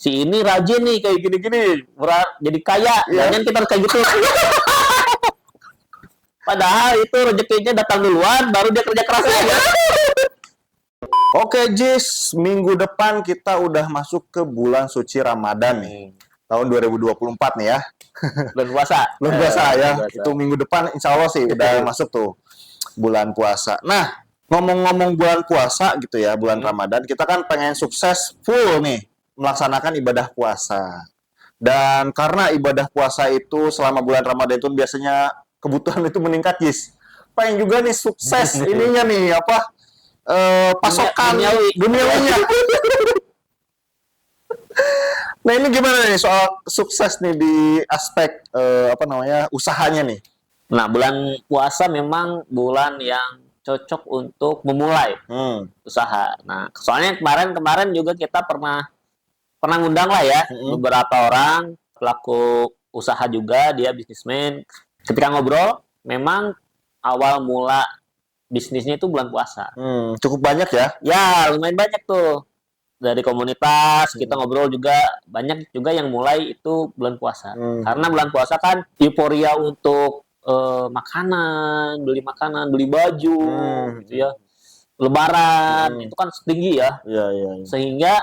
si ini rajin nih kayak gini-gini, jadi kaya, jangan kita harus kayak gitu. Padahal itu rezekinya datang duluan, baru dia kerja keras aja. Oke, Jis, minggu depan kita udah masuk ke bulan suci Ramadan nih. Tahun 2024 nih ya. Bulan puasa. Belum puasa ya. Puasa. Itu minggu depan insya Allah sih udah masuk tuh bulan puasa. Nah, ngomong-ngomong bulan puasa gitu ya, bulan Ramadan, kita kan pengen sukses full nih melaksanakan ibadah puasa. Dan karena ibadah puasa itu selama bulan Ramadan itu biasanya kebutuhan itu meningkat, Jis. Pengen juga nih sukses ininya nih apa? Pasokan duniawinya. Nah, ini gimana nih soal sukses nih di aspek usahanya nih? Nah, bulan puasa memang bulan yang cocok untuk memulai usaha. Nah, soalnya kemarin juga kita pernah ngundang lah ya beberapa orang pelaku usaha juga, dia bisnismen. Ketika ngobrol, memang awal mula bisnisnya itu bulan puasa. Cukup banyak ya? Ya, lumayan banyak tuh. Dari komunitas, kita ngobrol juga, banyak juga yang mulai itu bulan puasa. Karena bulan puasa kan euforia untuk makanan, beli baju, gitu ya. Lebaran, itu kan tinggi ya. Iya. Sehingga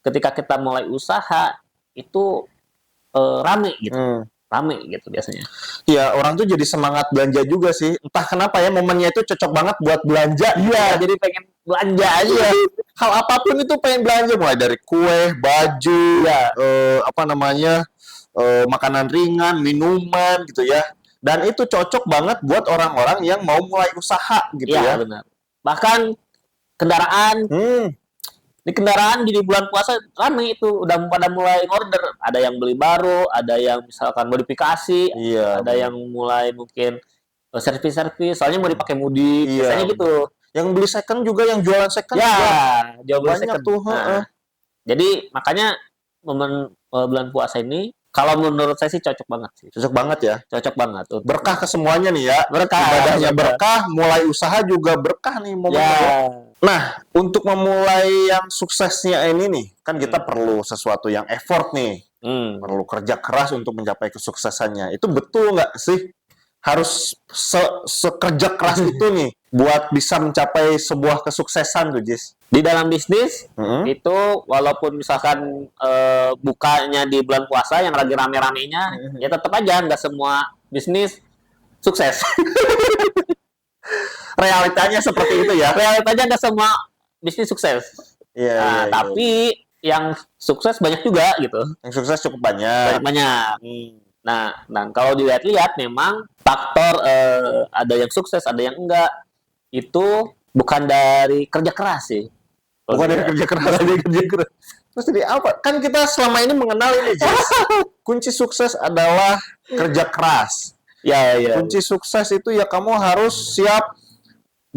ketika kita mulai usaha, itu rame gitu. Rame gitu biasanya. Iya, orang tuh jadi semangat belanja juga sih. Entah kenapa ya, momennya itu cocok banget buat belanja. Iya, jadi pengen belanja aja. Hal apapun itu pengen belanja, mulai dari kue, baju, makanan ringan, minuman gitu ya. Dan itu cocok banget buat orang-orang yang mau mulai usaha gitu ya. Iya, benar. Bahkan kendaraan di kendaraan di bulan puasa rame itu udah pada mulai order, ada yang beli baru, ada yang misalkan modifikasi, ada yang mulai mungkin servis, soalnya mau dipakai mudik, biasanya gitu. Yang beli second juga, yang jualan second jual beli banyak second tuh. Jadi makanya momen bulan puasa ini kalau menurut saya sih cocok banget sih. Cocok banget ya. Cocok banget. Berkah ke semuanya nih ya. Berkah. Ibadahnya berkah, mulai usaha juga berkah nih momennya. Nah, untuk memulai yang suksesnya ini nih, kan kita perlu sesuatu yang effort nih. Perlu kerja keras untuk mencapai kesuksesannya. Itu betul nggak sih? Harus sekerja keras itu nih buat bisa mencapai sebuah kesuksesan tuh, Jis. Di dalam bisnis itu walaupun misalkan bukanya di bulan puasa yang lagi rame-ramenya, ya tetap aja nggak semua bisnis sukses. Realitanya seperti itu ya. Realitanya nggak semua bisnis sukses. Tapi yang sukses banyak juga gitu. Yang sukses cukup banyak. Banyak. Nah, kalau dilihat-lihat memang faktor ada yang sukses, ada yang enggak. Itu bukan dari kerja keras sih. Bukan dari kerja keras. Terus jadi apa? Kan kita selama ini mengenal ini, Jis. Kunci sukses adalah kerja keras. Ya. Kunci sukses itu ya kamu harus siap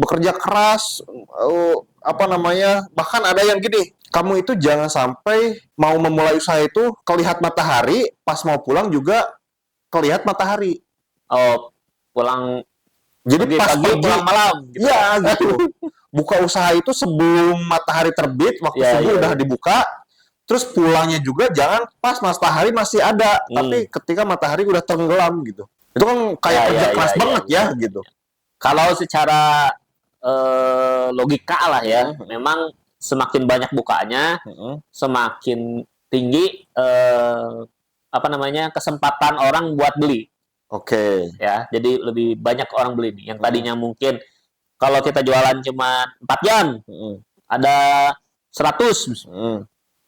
bekerja keras, bahkan ada yang gini, kamu itu jangan sampai mau memulai usaha itu kelihat matahari, pas mau pulang juga kelihat matahari. Pulang jadi pas pagi pulang malam gitu. Ya gitu. Buka usaha itu sebelum matahari terbit, waktu subuh udah dibuka, terus pulangnya juga jangan pas matahari masih ada, tapi ketika matahari udah tenggelam gitu. Itu kan kayak kerja keras banget ya gitu. Kalau secara logika lah ya, memang semakin banyak bukanya, semakin tinggi kesempatan orang buat beli. Oke. Ya, jadi lebih banyak orang beli nih. Yang tadinya mungkin kalau kita jualan cuma 4 jam, ada 100.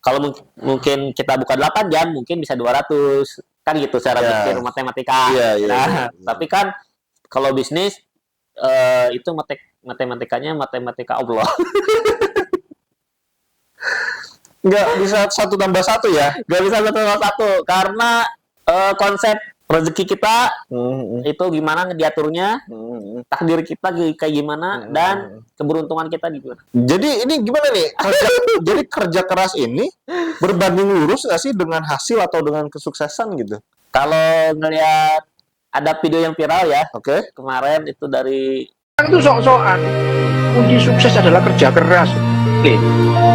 Kalau mungkin kita buka 8 jam, mungkin bisa 200. Kan gitu cara pikir matematika. Tapi kan kalau bisnis itu matematikanya matematika Allah. Nggak bisa 1 tambah 1 ya? Nggak bisa 1 tambah 1. Karena konsep rezeki kita itu gimana diaturnya, takdir kita kayak gimana, dan keberuntungan kita gitu. Jadi ini gimana nih? Jadi kerja keras ini berbanding lurus nggak sih dengan hasil atau dengan kesuksesan gitu? Kalau ngelihat ada video yang viral ya, kemarin itu dari itu sok-sokan. Kunci sukses adalah kerja keras.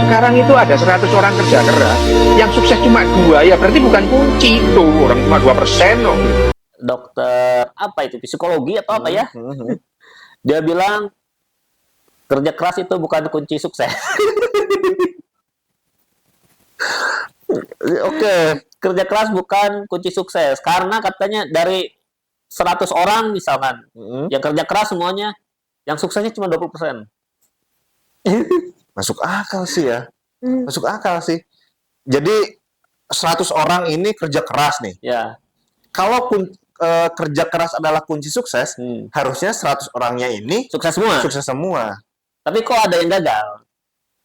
Sekarang itu ada 100 orang kerja keras, yang sukses cuma cuma 2, ya berarti bukan kunci itu. Orang cuma 2% loh. Dokter apa itu, psikologi atau apa ya, dia bilang kerja keras itu bukan kunci sukses. Oke. Kerja keras bukan kunci sukses, karena katanya dari 100 orang misalkan yang kerja keras semuanya, yang suksesnya cuma 20%. Masuk akal sih ya. Masuk akal sih. Jadi 100 orang ini kerja keras nih. Ya. Kalau kerja keras adalah kunci sukses, harusnya 100 orangnya ini Sukses semua. sukses semua. Tapi kok ada yang gagal?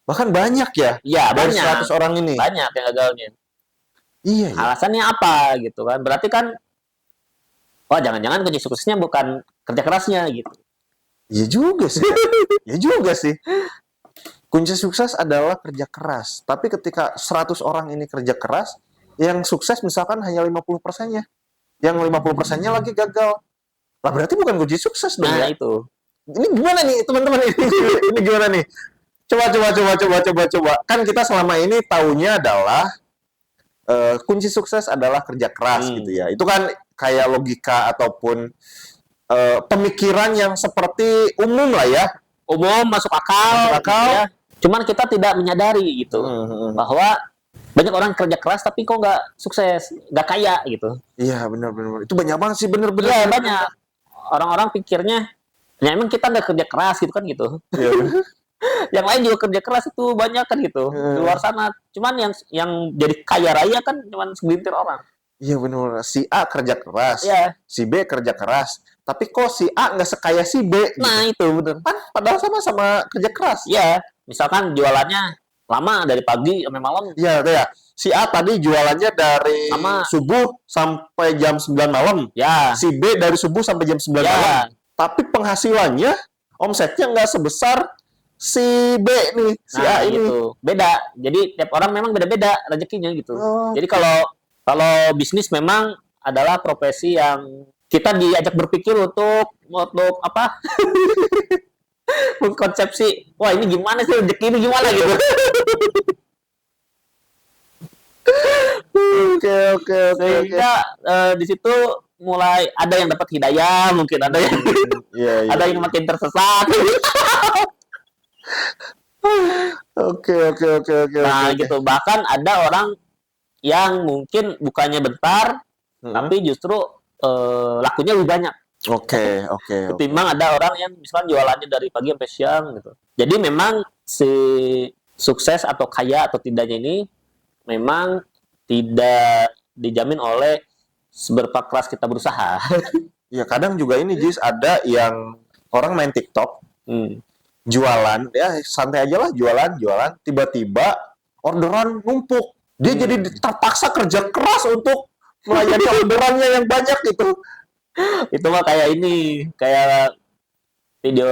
Bahkan banyak ya. Ya, Dari banyak. 100 orang ini. Banyak yang gagalnya. Iya, iya. Alasannya apa gitu kan? Berarti kan, wah jangan-jangan kunci suksesnya bukan kerja kerasnya gitu. Iya juga sih. Iya juga sih. Kunci sukses adalah kerja keras. Tapi ketika 100 orang ini kerja keras, yang sukses misalkan hanya 50%-nya. Yang 50%-nya lagi gagal. Lah berarti bukan kunci sukses dong Nah ya. itu. Ini gimana nih teman-teman ini gimana nih? Coba. Kan kita selama ini taunya adalah kunci sukses adalah kerja keras gitu ya. Itu kan kayak logika ataupun pemikiran yang seperti umum lah ya. Umum, masuk akal. Masuk akal. Gitu ya. Cuman kita tidak menyadari gitu bahwa banyak orang kerja keras tapi kok nggak sukses, nggak kaya gitu. Iya benar. Itu banyak banget sih bener-bener. Iya banyak. Orang-orang pikirnya, ya emang kita nggak kerja keras gitu kan gitu. Iya, bener. Yang lain juga kerja keras itu banyak kan gitu di luar sana. Cuman yang jadi kaya raya kan cuman segelintir orang. Iya benar. Si A kerja keras, Iya. si B kerja keras. Tapi kok si A nggak sekaya si B? Gitu. Nah itu bener. Kan padahal sama-sama kerja keras. Iya. Misalkan jualannya lama dari pagi sampai malam. Iya, ya. Si A tadi jualannya dari Sama. subuh sampai jam 9 malam. Ya. Si B dari subuh sampai jam 9 Ya. malam. Tapi penghasilannya, omsetnya nggak sebesar si B nih, si Nah, A ini. gitu. Beda. Jadi tiap orang memang beda-beda rezekinya gitu. Oh. Jadi kalau bisnis memang adalah profesi yang kita diajak berpikir untuk apa? Konsepsi, wah ini gimana sih rezeki ini gimana gitu. Oke. Sehingga di situ mulai ada yang dapat hidayah, mungkin ada yang Iya. ada yang makin tersesat. Oke. Nah, gitu. Bahkan ada orang yang mungkin bukannya bentar, tapi justru lakunya lebih banyak. Oke. Ketimbang ada orang yang misalkan jualannya dari pagi sampai siang gitu. Jadi memang si sukses atau kaya atau tidaknya ini memang tidak dijamin oleh seberapa keras kita berusaha. Ya kadang juga ini Jis, ada yang orang main TikTok, jualan, ya santai aja lah jualan, tiba-tiba orderan numpuk. Dia jadi terpaksa kerja keras untuk melayani orderannya yang banyak gitu. Itu mah kayak ini, kayak video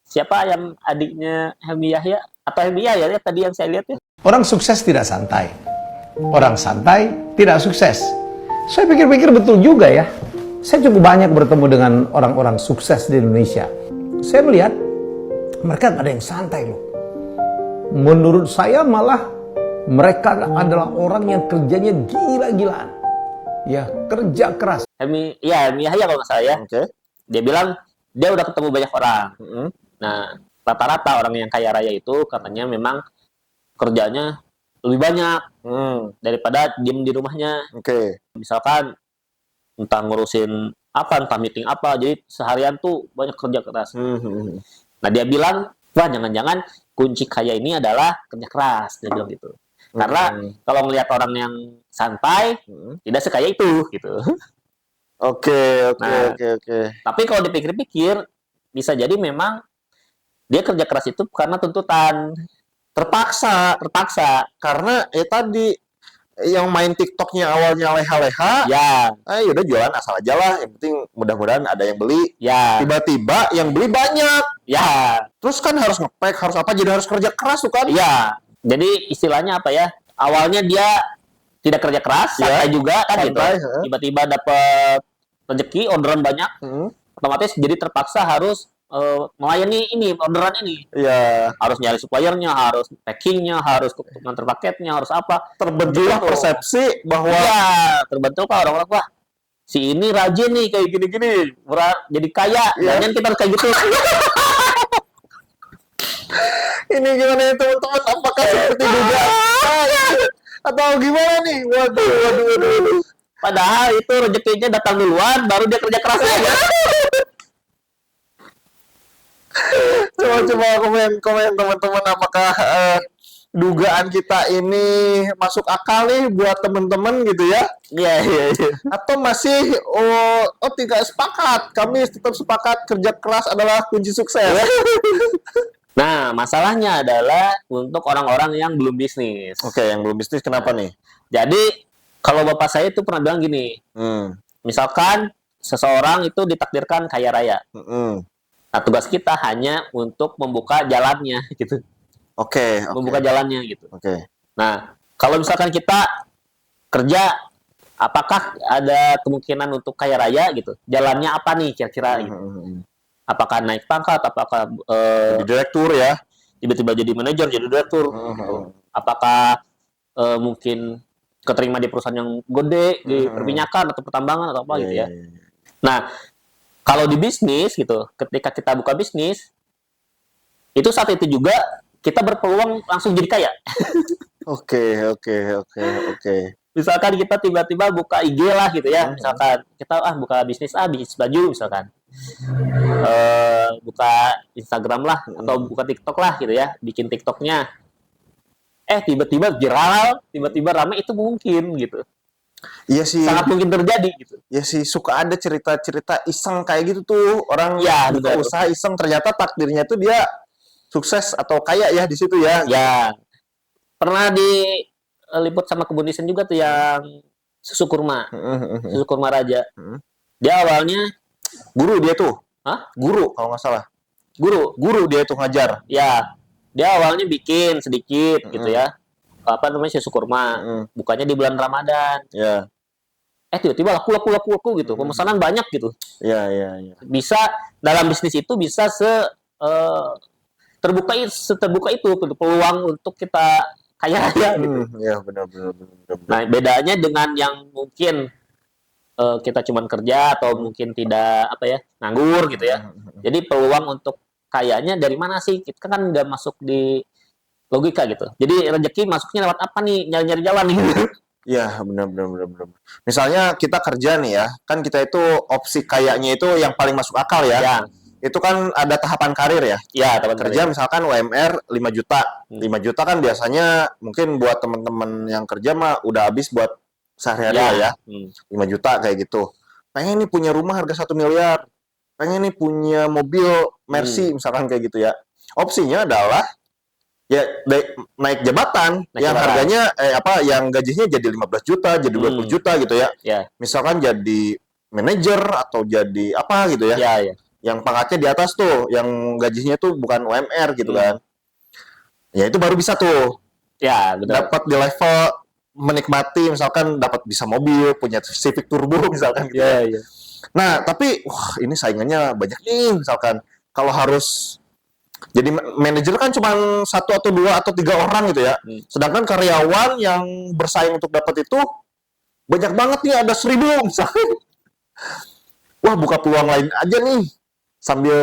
siapa yang adiknya Helmi Yahya atau Helmi Yahya ya tadi yang saya lihat ya. Orang sukses tidak santai. Orang santai tidak sukses. Saya pikir-pikir betul juga ya. Saya cukup banyak bertemu dengan orang-orang sukses di Indonesia. Saya melihat mereka nggak ada yang santai loh. Menurut saya malah mereka adalah orang yang kerjanya gila-gilaan. Ya, kerja keras. Helmi Yahya kalau nggak salah ya. Oke. Dia bilang dia udah ketemu banyak orang. Nah, rata-rata orang yang kaya raya itu katanya memang kerjanya lebih banyak daripada diem di rumahnya. Oke. Misalkan entah ngurusin apa, entah meeting apa, jadi seharian tuh banyak kerja keras. Nah, dia bilang, wah jangan-jangan kunci kaya ini adalah kerja keras, dia bilang gitu. Karena kalau melihat orang yang santai, tidak sekaya itu gitu. Oke. Tapi kalau dipikir-pikir, bisa jadi memang dia kerja keras itu karena tuntutan. Terpaksa karena tadi yang main TikToknya awalnya leha-leha, Ya, udah jualan asal aja lah, yang penting mudah-mudahan ada yang beli. ya, Tiba-tiba yang beli banyak, ya, terus kan harus nge-pack, harus apa, jadi harus kerja keras tuh kan. ya. Jadi istilahnya apa ya? Awalnya dia tidak kerja keras, Ya, santai juga kan santai, gitu. Tiba-tiba dapat rezeki, orderan banyak, otomatis jadi terpaksa harus melayani ini orderan ini. Iya. Harus nyari suppliernya, harus packingnya, harus nganter paketnya, harus apa. Terbentuklah Betul. persepsi bahwa Iya, terbentuk lah orang-orang, wah si ini rajin nih kayak gini-gini, jadi kaya, Iya. dan kita harus kayak gitu. ini gimana ya teman-teman, apakah seperti dugaan atau gimana nih? Waduh. Padahal itu rezekinya datang duluan, baru dia kerja keras aja. Coba komen teman-teman, apakah dugaan kita ini masuk akal nih buat teman-teman gitu ya? Iya. Atau masih tidak sepakat? Kami tetap sepakat kerja keras adalah kunci sukses. Nah, masalahnya adalah untuk orang-orang yang belum bisnis. Oke, yang belum bisnis kenapa nih? Jadi, kalau bapak saya itu pernah bilang gini, misalkan seseorang itu ditakdirkan kaya raya. Nah, tugas kita hanya untuk membuka jalannya gitu. Oke. Membuka jalannya gitu. Oke. Nah, kalau misalkan kita kerja, apakah ada kemungkinan untuk kaya raya gitu? Jalannya apa nih kira-kira gitu? Apakah naik pangkat, apakah Jadi direktur ya? tiba-tiba jadi manajer, jadi direktur? Apakah mungkin keterima di perusahaan yang gede, di perminyakan atau pertambangan atau apa gitu ya? Nah, kalau di bisnis gitu, ketika kita buka bisnis, itu saat itu juga kita berpeluang langsung jadi kaya. Oke. Misalkan kita tiba-tiba buka IG lah gitu ya, misalkan kita buka bisnis baju misalkan, buka Instagram lah atau buka TikTok lah gitu ya, bikin TikToknya, tiba-tiba viral, tiba-tiba ramai, itu mungkin gitu, Iya sih. sangat mungkin terjadi gitu. Ya sih, suka ada cerita-cerita iseng kayak gitu tuh. Orang Ya, buka betul. usaha iseng, ternyata takdirnya tuh dia sukses atau kaya ya di situ ya. Ya, pernah diliput sama Kebun Desain juga tuh yang susu kurma raja. Dia awalnya Guru dia tuh. Hah? Guru kalau nggak salah. guru, Guru dia tuh ngajar. ya dia awalnya bikin sedikit gitu ya, apa namanya, susu kurma, bukanya di bulan Ramadan, Ya. tiba-tiba laku gitu, pemesanan banyak gitu. Iya. Bisa dalam bisnis itu bisa terbuka itu gitu, peluang untuk kita kaya raya gitu. Iya, benar. Nah, bedanya dengan yang mungkin kita cuman kerja atau mungkin tidak nganggur gitu ya. Jadi peluang untuk kayanya dari mana sih? Kita kan nggak masuk di logika gitu. Jadi rezeki masuknya lewat apa nih? Nyari-nyari jalan nih. Iya, benar. Misalnya kita kerja nih ya, kan kita itu opsi kayaknya itu yang paling masuk akal ya. Ya. Itu kan ada tahapan karir ya. Ya, teman Kerja misalkan UMR 5 juta. 5 juta kan biasanya mungkin buat teman-teman yang kerja mah udah habis buat sehari-hari lah ya. 5 juta kayak gitu. Pengen nih punya rumah harga 1 miliar. Pengen nih punya mobil Mercy misalkan kayak gitu ya. Opsinya adalah ya naik jabatan yang harganya yang gajinya jadi 15 juta, jadi 20 juta gitu ya. Ya. Misalkan jadi manajer atau jadi apa gitu ya. Ya. Yang pangkatnya di atas tuh, yang gajinya tuh bukan UMR gitu kan. Ya itu baru bisa tuh. Ya, betul. Dapat di level menikmati, misalkan dapat bisa mobil, punya Civic Turbo misalkan gitu. Ya. Nah, tapi ini saingannya banyak nih misalkan. Kalau harus jadi manajer kan cuma 1 atau 2 atau 3 orang gitu ya. Sedangkan karyawan yang bersaing untuk dapat itu banyak banget nih, ada 1000 misalkan. Wah, buka peluang lain aja nih sambil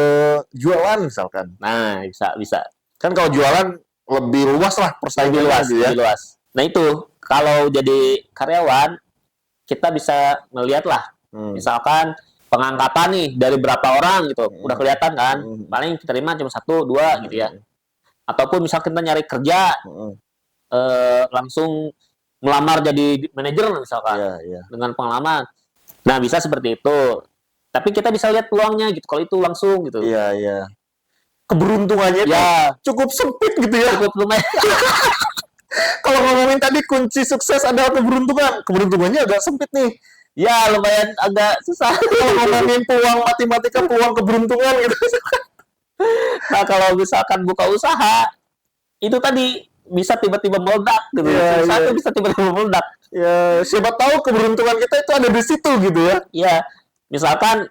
jualan misalkan. Nah, bisa. Kan kalau jualan lebih luas lah persaingan gitu ya. Lebih luas. Nah, itu kalau jadi karyawan kita bisa melihat lah. Misalkan pengangkatan nih dari berapa orang gitu, udah kelihatan kan. Paling kita terima cuma 1, 2 gitu ya. Ataupun misal kita nyari kerja, langsung melamar jadi manajer misalkan, dengan pengalaman. Nah, bisa seperti itu. Tapi kita bisa lihat peluangnya gitu, kalau itu langsung gitu. Iya. Keberuntungannya cukup sempit gitu ya. Cukup lumayan. Kalau ngomongin tadi kunci sukses adalah keberuntungan. Keberuntungannya agak sempit nih. Ya, lumayan agak susah. Kalau ngomongin peluang matematika, peluang keberuntungan gitu. Nah, kalau misalkan buka usaha, itu tadi bisa tiba-tiba meledak gitu. Itu bisa tiba-tiba meledak. Ya, siapa tahu keberuntungan kita itu ada di situ gitu ya. Iya, misalkan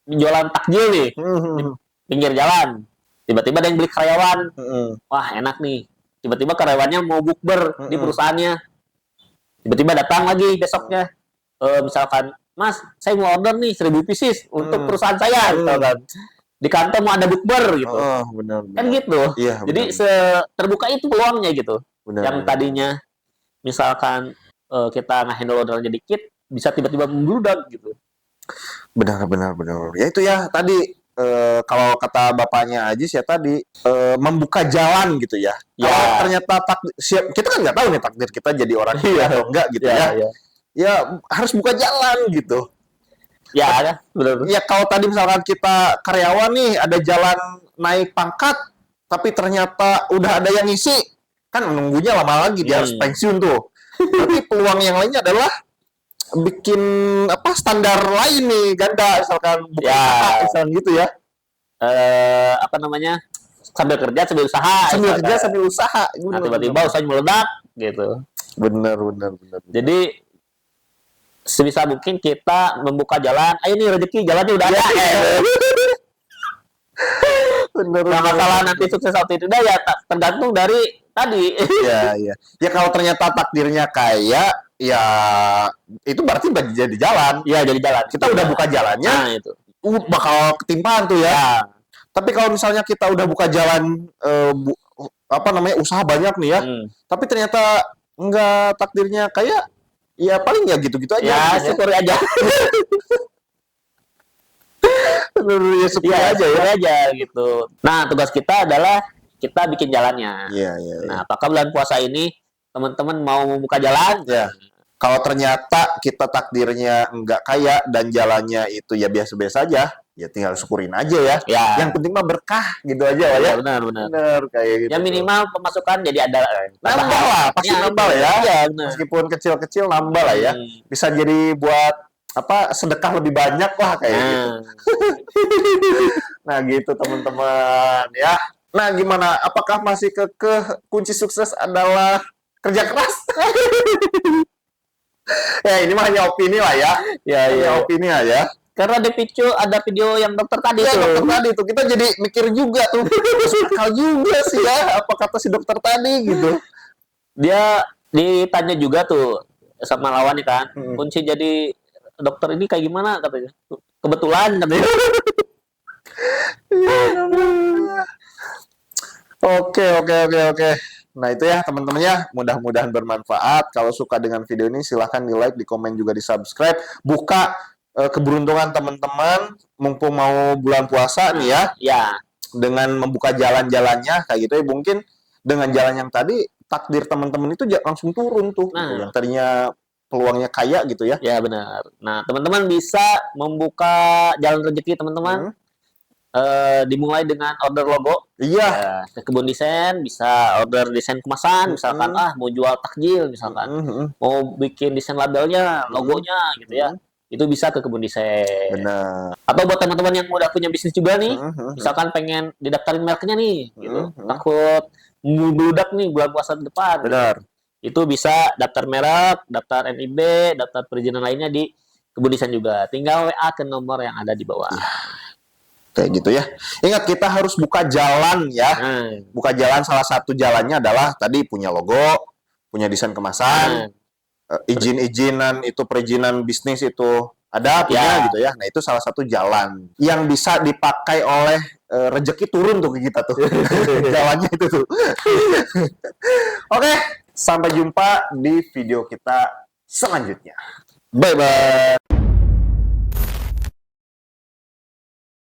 jualan takjil nih. pinggir jalan. Tiba-tiba ada yang beli karyawan. Wah, enak nih. Tiba-tiba karyawannya mau bukber di perusahaannya. Tiba-tiba datang lagi besoknya. Misalkan, Mas, saya mau order nih 1.000 pieces untuk perusahaan saya, gitu kan. Di kantor mau ada bukber gitu. Oh, benar. Kan gitu. Iya, Jadi terbuka itu peluangnya gitu. benar. Yang tadinya misalkan kita nge-handle ordernya dikit, bisa tiba-tiba membludak gitu. Benar. Ya itu ya tadi kalau kata bapaknya Ajis ya tadi membuka jalan gitu ya. Ya. Kalau ternyata kita kan nggak tahu nih takdir kita jadi orang kaya atau enggak gitu ya. Ya harus buka jalan gitu. Ya, benar. Ya kalau tadi misalkan kita karyawan nih ada jalan naik pangkat, tapi ternyata udah ada yang ngisi, kan nunggunya lama lagi dia harus pensiun tuh. Tapi peluang yang lainnya adalah bikin standar lain nih ganda misalkan buka usaha misalkan gitu ya. Apa namanya? Sambil kerja sambil usaha. Sambil misalkan. kerja sambil usaha. Nah, tiba-tiba usahanya meledak gitu. Bener. Jadi sebisa mungkin kita membuka jalan. Ayo nih rezeki jalannya udah ada. bener. Nah, masalah nanti sukses atau tidak ya tergantung dari tadi. Iya. Ya kalau ternyata takdirnya kaya, ya itu berarti jadi jalan. Iya, jadi jalan. Kita udah buka jalannya, Nah, itu. bakal ketimpaan tuh ya. Tapi kalau misalnya kita udah buka jalan usaha banyak nih ya. Tapi ternyata enggak takdirnya kaya, ya paling ya gitu-gitu aja. Ya, syukuri aja. Ya syukuri Ya, aja ya. syukuri aja gitu. Nah, tugas kita adalah kita bikin jalannya. Iya. Nah, apakah bulan puasa ini teman-teman mau membuka jalan? Ya. Kalau ternyata kita takdirnya enggak kaya dan jalannya itu ya biasa-biasa aja, ya tinggal syukurin aja ya. Ya. Yang penting mah berkah gitu aja lah ya. Benar. Bener kayak gitu. Ya minimal pemasukan jadi ada nambah lah, pasti nambah ya. Iya, benar. Meskipun kecil-kecil nambah lah ya. Bisa jadi buat sedekah lebih banyak lah kayak gitu. Nah gitu teman-teman ya. Nah gimana? Apakah masih kunci sukses adalah kerja keras? Ya ini mah hanya opini lah ya. Hanya opini aja. Karena dipicu ada video yang dokter tadi Ya, tuh. dokter tadi tuh kita jadi mikir juga tuh. Masuk akal juga sih ya. Apa kata si dokter tadi gitu. Dia ditanya juga tuh sama lawannya kan. Kunci jadi dokter ini kayak gimana katanya. Kebetulan katanya. Oke. Nah itu ya teman-teman ya, mudah-mudahan bermanfaat. Kalau suka dengan video ini silahkan di like, di komen juga di subscribe. Buka keberuntungan teman-teman, mumpung mau bulan puasa nih ya. Ya. Dengan membuka jalan-jalannya kayak gitu ya, mungkin dengan jalan yang tadi takdir teman-teman itu langsung turun tuh. Nah. Gitu. Yang tadinya peluangnya kaya gitu ya. Ya benar. Nah teman-teman bisa membuka jalan rezeki teman-teman. Dimulai dengan order logo. Iya. Ke kebun desain bisa order desain kemasan, misalkan mau jual takjil misalkan, mau bikin desain labelnya, logonya gitu ya. Itu bisa ke kebun desain. Benar. Atau buat teman-teman yang udah punya bisnis juga nih, misalkan pengen didaftarin mereknya nih, gitu. Takut membludak nih bulan puasa depan. Benar. Itu bisa daftar merek, daftar NIB, daftar perizinan lainnya di kebun desain juga. Tinggal WA ke nomor yang ada di bawah. Kayak gitu ya. Ingat kita harus buka jalan ya. Buka jalan, salah satu jalannya adalah tadi punya logo, punya desain kemasan, izin-izinan itu perizinan bisnis itu ada punya gitu ya. Nah itu salah satu jalan yang bisa dipakai oleh rezeki turun tuh ke kita tuh. Jalannya itu tuh. Oke, sampai jumpa di video kita selanjutnya. Bye bye.